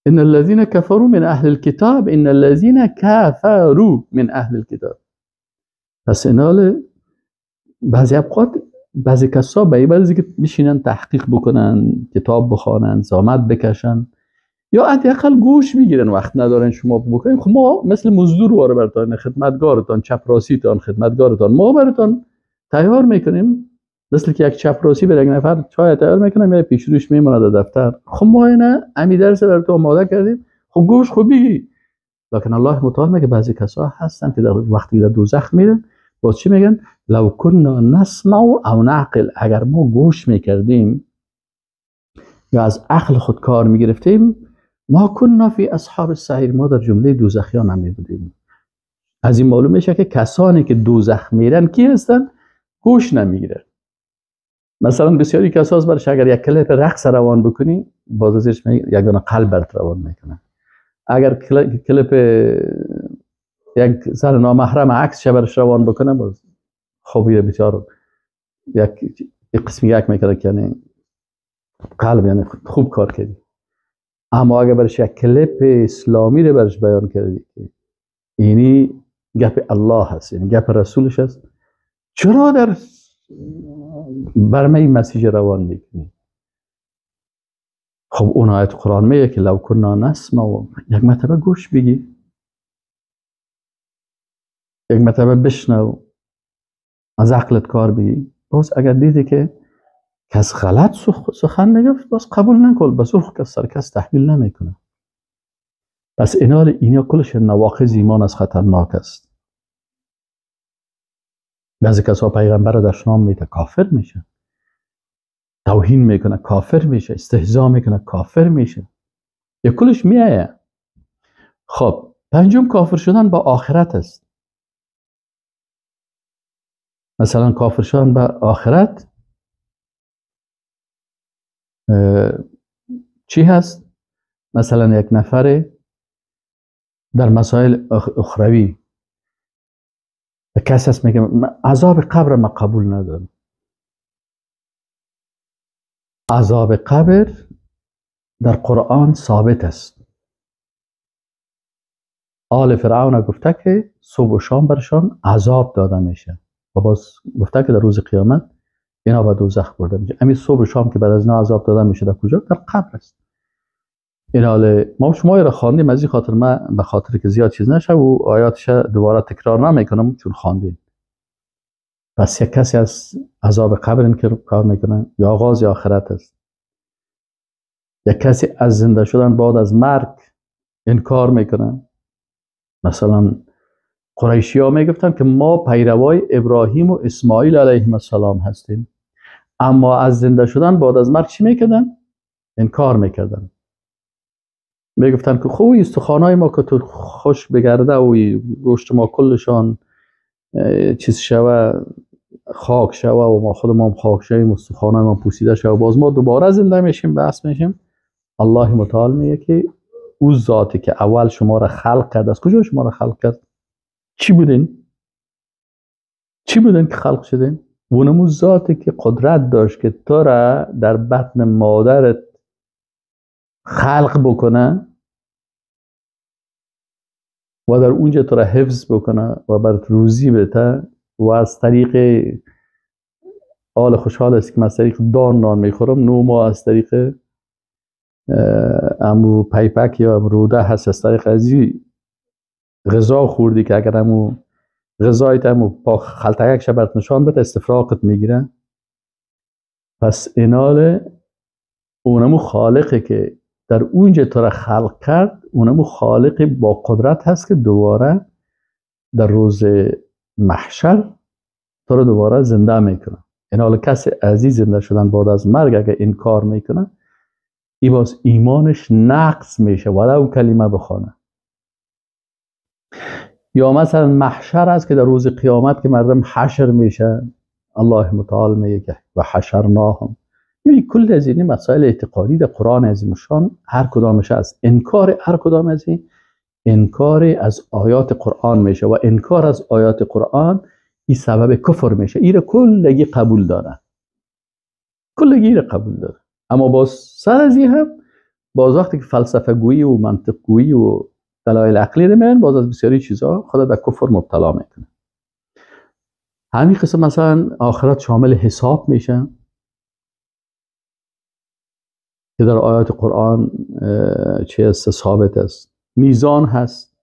ان الذين كفروا من اهل الكتاب ان الذين كفروا من اهل الكتاب. پس اینال بعضی اوقات بعضی کسا به بعضی که میشینن تحقیق بکنن، کتاب بخوانن، زحمت بکشن، یا حداقل گوش میگیرن، وقت ندارن شما بکنین. خب ما مثل مزدور واره براتون، خدمتگارتان، چپراسیتان، خدمتگارتان ما براتون تیار میکنیم. مثل که یک چپراسی به یک نفر چای تیار میکنه، میره پیش روش میمونه در دفتر. خب ما اینا امی درس براتون آماده کردیم، خب گوش خوب بگی. لکن الله متعال میگه بعضی کسا هستن که در وقتی در دوزخ میرن باز چی میگن؟ لو كنا نسمع او نعقل، اگر ما گوش میکردیم یا از عقل خود کار میگرفتیم، ما کنا فی اصحاب السعیر، ما در جمله دوزخیان نمی بودیم. از این معلوم میشه که کسانی که دوزخ میرن کی هستن؟ گوش نمیگیرن. مثلا بسیاری کساست برش اگر یک کلیپ رقص روان بکنی، باز ازش یک دونه قلب برات روان میکنه. اگر کلیپ یک زن نامحرم عکس برش روان بکنه، باز خوبیه بیچاره یک قسمی یک میکنه که یعنی قلب یعنی خوب کار کردی. اما اگر برش یک کلیپ اسلامی رو برش بیان کردی که اینی گپ الله هست، یعنی گپ رسولش هست، چرا در برمه این مسیج روان میکنی؟ خب اون آیت قرآن میگه که لو کنا نسمع، یک مرتبه گوش بگی، یک مرتبه بشنو، از عقلت کار بگی. باز اگر دیدی که کس غلط سخن میگفت، باز قبول نکن، بس روح کس سر کس تحمیل نمیکنه. پس اینا کلش نواقض ایمان از خطرناک است. بعضی کسا پیغمبر رو دشنام میده، کافر میشه، توهین میکنه، کافر میشه، استهزا میکنه، کافر میشه، یا کلش میایه. خب پنجم کافر شدن با آخرت است. مثلا کافر شدن با آخرت چی هست؟ مثلا یک نفر در مسائل اخروی کسی هست میگه عذاب قبر ما قبول ندارم. عذاب قبر در قرآن ثابت است. آل فرعون گفته که صبح و شام برشان عذاب داده میشه و باز گفته که در روز قیامت اینا به دوزخ برده میشه. همین صبح و شام که بعد از اینا عذاب داده میشه در کجا؟ در قبر است. این حال ما شما را خواندیم، از این خاطر من به خاطر که زیاد چیز نشه و آیاتش دوباره تکرار نمیکنم چون خواندیم. پس یک کسی از عذاب قبر این که کار میکنه یا آغاز آخرت است. یک کسی از زنده شدن بعد از مرگ انکار میکنه. مثلا قریشی ها میگفتن که ما پیروای ابراهیم و اسماعیل علیهم السلام هستیم، اما از زنده شدن بعد از مرگ چی میکردن؟ انکار میکردن. میگفتن که خوب استخوانای ما که تو خوش بگرده و گوشت ما کلشان چیز شوه، خاک شوه و ما خود ما هم خاک شویم، استخوانای ما پوسیده شوه، باز ما دوباره زنده میشیم، بحث میشیم. الله متعال میگه که او ذاتی که اول شما را خلق کرد، از کجا شما را خلق کرد؟ چی بودین که خلق شدین؟ اونمون ذاتی که قدرت داشت که تو را در بطن مادرت خلق بکنه و در اونجا تو را حفظ بکنه و برات روزی بده و از طریق حال خوشحال است که من از طریق دان نان میخورم، 9 ماه از طریق امو پیپک یا روده هست، از طریق ازی غذا خوردی که اگر امو غذایت امو با خلطه یک شبرت نشان بده استفراغت میگیره. پس اینال اونمو خالقه که در اونجا تو را خلق کرد، اونمو خالق با قدرت هست که دوباره در روز محشر تو رو دوباره زنده میکنه. اینال کسی عزیز زنده شدن بعد از مرگ اگه انکار میکنه، این باز ایمانش نقص میشه ولو کلمه بخونه. یا مثلا محشر است که در روز قیامت که مردم حشر میشه، الله متعال میگه که و حشرناهم. یعنی کل از این مسائل اعتقادی در قرآن عظیم الشان هر کدامش است. انکار هر کدام از این انکار از آیات قرآن میشه و انکار از آیات قرآن این سبب کفر میشه. این کلگی قبول داره، کلگی قبول داره. اما باز سر از این هم باز وقتی که فلسفه گویی و منطق گویی و دلایل عقلی رو میان، باز از بسیاری چیزها خود در کفر مبتلا میکنه. همین قسم مثلا آخرت شامل حساب میشه که در آیات قرآن چه است ثابت است. میزان هست،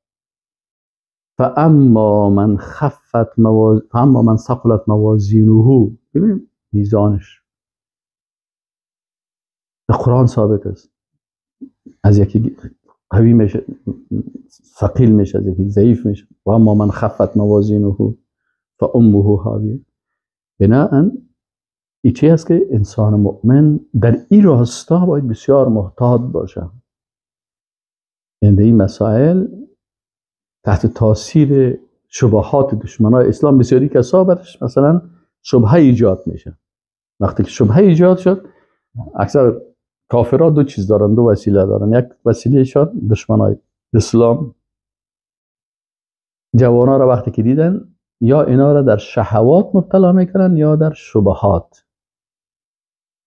فاما من ثقلت موازینه، ببین میزانش در قرآن ثابت است. از یکی قوی میشه ثقیل میشه، از یکی ضعیف میشه. و اما من خفت موازینه فامه هاویه. بناهن این چی است که انسان مؤمن در این راستا باید بسیار محتاط باشه. یعنی این مسائل تحت تاثیر شبهات دشمنای اسلام بسیاری کسا برش مثلا شبهه ایجاد میشه. وقتی که شبهه ایجاد شد، اکثر کافرها دو چیز دارن، دو وسیله دارن. یک وسیله شد دشمنای اسلام جوانا را وقتی که دیدن، یا اینا را در شهوات مبتلا میکنن یا در شبهات.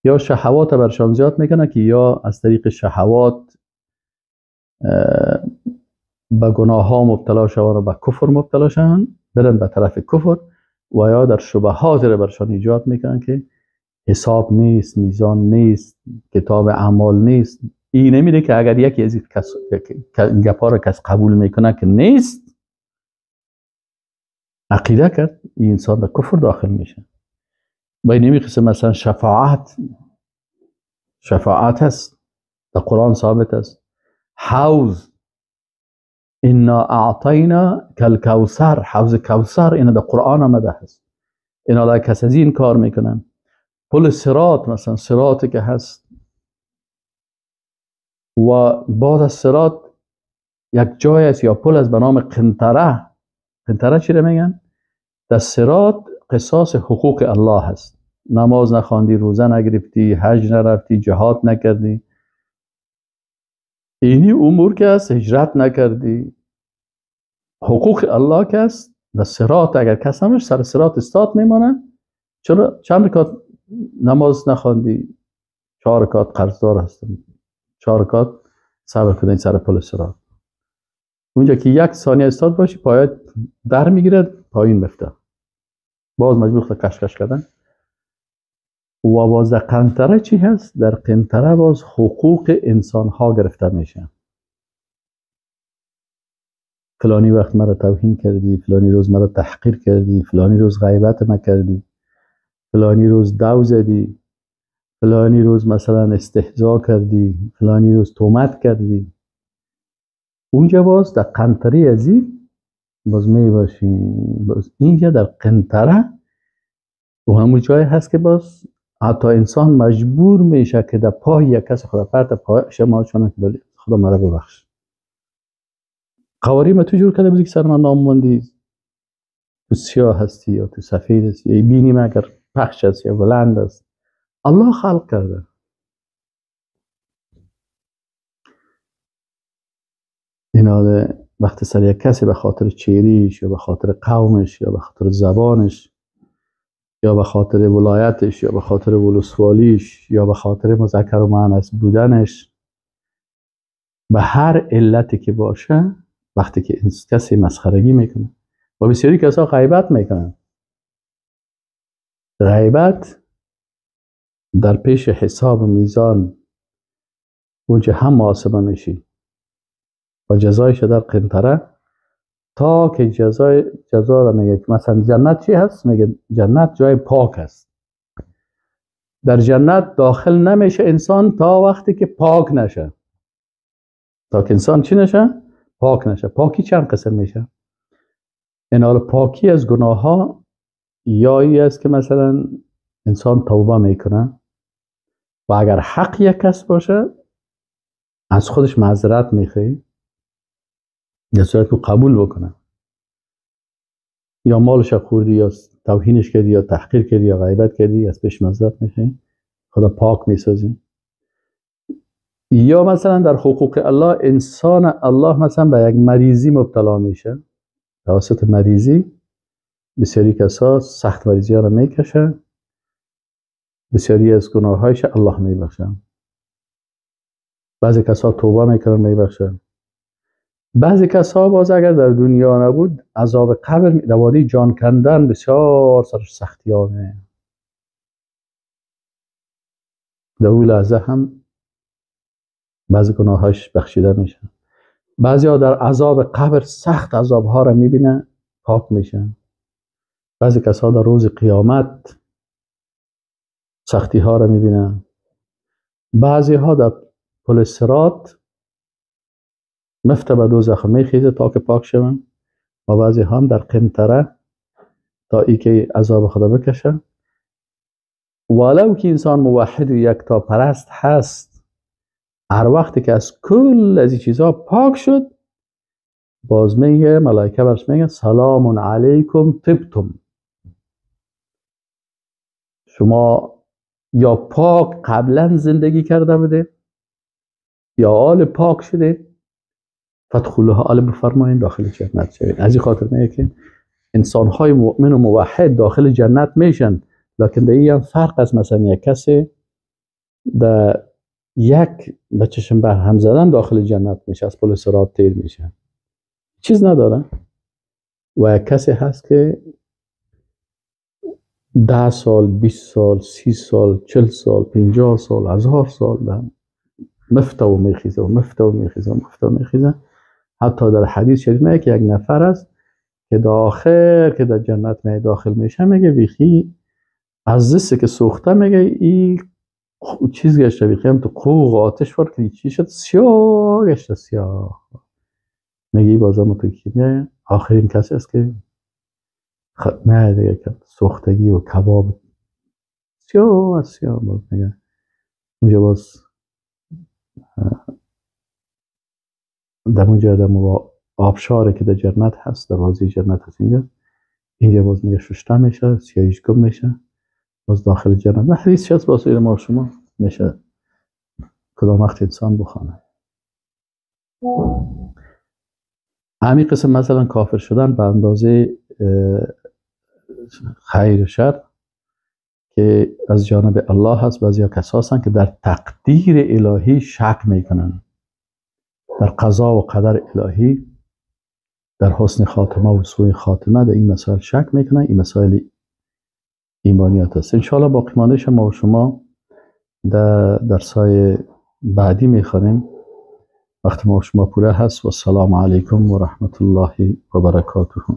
یا شهوات برشان زیاد میکنن که یا از طریق شهوات به گناه ها مبتلا شوند و به کفر مبتلا شوند، برن به طرف کفر. و یا در شبهات را برشان ایجاد میکنن که حساب نیست، میزان نیست، کتاب اعمال نیست. این نمیده که اگر یکی از این گپا را کس قبول میکنه که نیست، عقیده کرد، این انسان در کفر داخل میشه. با این قسم مثلا شفاعت هست، در قرآن ثابت است. حوض، انا اعطینا کالکوثر، حوض کوثر، این در قرآن آمده هست. اینا کس از این کار میکنن. پل صراط، مثلا صراطی که هست و بعد از صراط یک جای است یا پل است به نام قنطره. قنطره چی رو میگن؟ در صراط قصاص حقوق الله هست. نماز نخواندی، روزه نگرفتی، حج نرفتی، جهاد نکردی، اینی امور که است، هجرت نکردی، حقوق الله که است در صراط اگر کس همش سر صراط استاد میمانه. چرا؟ چند رکعت نماز نخواندی، 4 رکعت قرضدار هستن، 4 رکعت صبر کنید سر پل صراط. اونجا که 1 ثانیه استاد باشی پایت در میگیره، پایین میفته، باز مجبور خود کشکش کردن. و باز در قنطره چی هست؟ در قنطره باز حقوق انسان ها گرفته میشه. فلانی وقت مرا توهین کردی، فلانی روز مرا تحقیر کردی، فلانی روز غیبت ما کردی، فلانی روز دو زدی، فلانی روز مثلا استهزا کردی، فلانی روز تهمت کردی. اونجا باز در قنطره ازی باز می باشی. باز اینجا در قنطره و همون جای هست که باز حتی انسان مجبور میشه که در پای یک کس خدا پرت پای شما چونه که بلی خدا مرا ببخش. قواریم تو جور کرده بودی که سر من نام موندی، تو سیاه هستی یا تو سفید هستی یا بینی اگر پخش هست یا بلند است. الله خلق کرده. اینا وقتی سر یک کسی به خاطر چهریش یا به خاطر قومش یا به خاطر زبانش یا به خاطر ولایتش یا به خاطر ولسوالیش یا به خاطر مذکر و مؤنث بودنش، به هر علتی که باشه، وقتی که کسی مسخرگی میکنه و بسیاری کسا غیبت میکنن. غیبت در پیش حساب و میزان وجه هم محاسبه میشی و جزایش در قنطره، تا که جزا را میگه. مثلا جنت چی هست؟ میگه جنت جای پاک است. در جنت داخل نمیشه انسان تا وقتی که پاک نشه. تا که انسان چی نشه؟ پاک نشه. پاکی چند قسم میشه؟ این حال پاکی از گناه ها یا ای است که مثلا انسان توبه میکنه و اگر حق یک کس باشه از خودش معذرت میخواه در صورت که قبول بکنه، یا مالش خوردی یا توهینش کردی یا تحقیر کردی یا غیبت کردی از پیش معذرت میخوای، خدا پاک میسازی. یا مثلا در حقوق الله الله مثلا به یک مریضی مبتلا میشه، توسط مریضی بسیاری کسا سخت مریضی ها رو میکشه، بسیاری از گناهایش الله میبخشه. بعضی کسا توبه میکنن میبخشه. بعضی کسا باز اگر در دنیا نبود عذاب قبر دوادی جان کندن بسیار سرش سختی ها نه. در اون لحظه هم بعضی گناهاش بخشیده میشه. بعضی ها در عذاب قبر سخت عذاب ها رو میبینه پاک میشن. بعضی کسا در روز قیامت سختی ها رو میبینن. بعضی ها در پل صراط مفته به دوزخ میخیزه تا که پاک شون، و بعضی هم در قنطره تا ای که عذاب خدا بکشه. ولو که انسان موحد و یکتا پرست هست، هر وقتی که از کل از این چیزها پاک شد باز میگه، ملائکه برش میگه سلام علیکم طبتم. شما یا پاک قبلا زندگی کرده بوده یا آل پاک شده، فادخلوها آل بفرمایین داخل جنت شوید. از این خاطر میگه که انسان‌های مؤمن و موحد داخل جنت میشن، لکن در این هم فرق است. مثلا یک کسی در یک به چشم بر هم زدن داخل جنت میشه، از پل صراط تیر میشه، چیز نداره. و یک کسی هست که 10 سال 20 سال 30 سال 40 سال 50 سال 1000 سال مفته و میخیزه و مفته و میخیزه و مفته و میخیزه. حتی در حدیث شریف میگه که یک نفر است که که در جنت می داخل میشه، میگه ویخی از دسته که سوخته، میگه این چیز گشته ویخی هم تو قوق آتش ورد که چی شد سیاه گشته سیاه. میگه این بازم متوکیه آخرین کسی است که ختمه دیگه که سوختگی و کباب سیاه باز میگه اونجا باز در اونجا در آبشاره که در جنت هست، دروازه جنت هست اینجا باز میگه ششته میشه، سیاهیش گم میشه، باز داخل جنت. و حدیث شست با سویر ما شما میشه کدام وقت انسان بخوانه. همین قسم مثلا کافر شدن به اندازه خیر و شر که از جانب الله هست. بعضی کسا هستن که در تقدیر الهی شک میکنن، در قضا و قدر الهی، در حسن خاتمه و سوء خاتمه، در این مسائل شک میکنن. این مسائل ایمانیات هست. انشاءالله باقی ماندهش ما و شما در درسای بعدی میخوانیم. وقت ما و شما پوره هست. و السلام علیکم و رحمت الله و برکاته.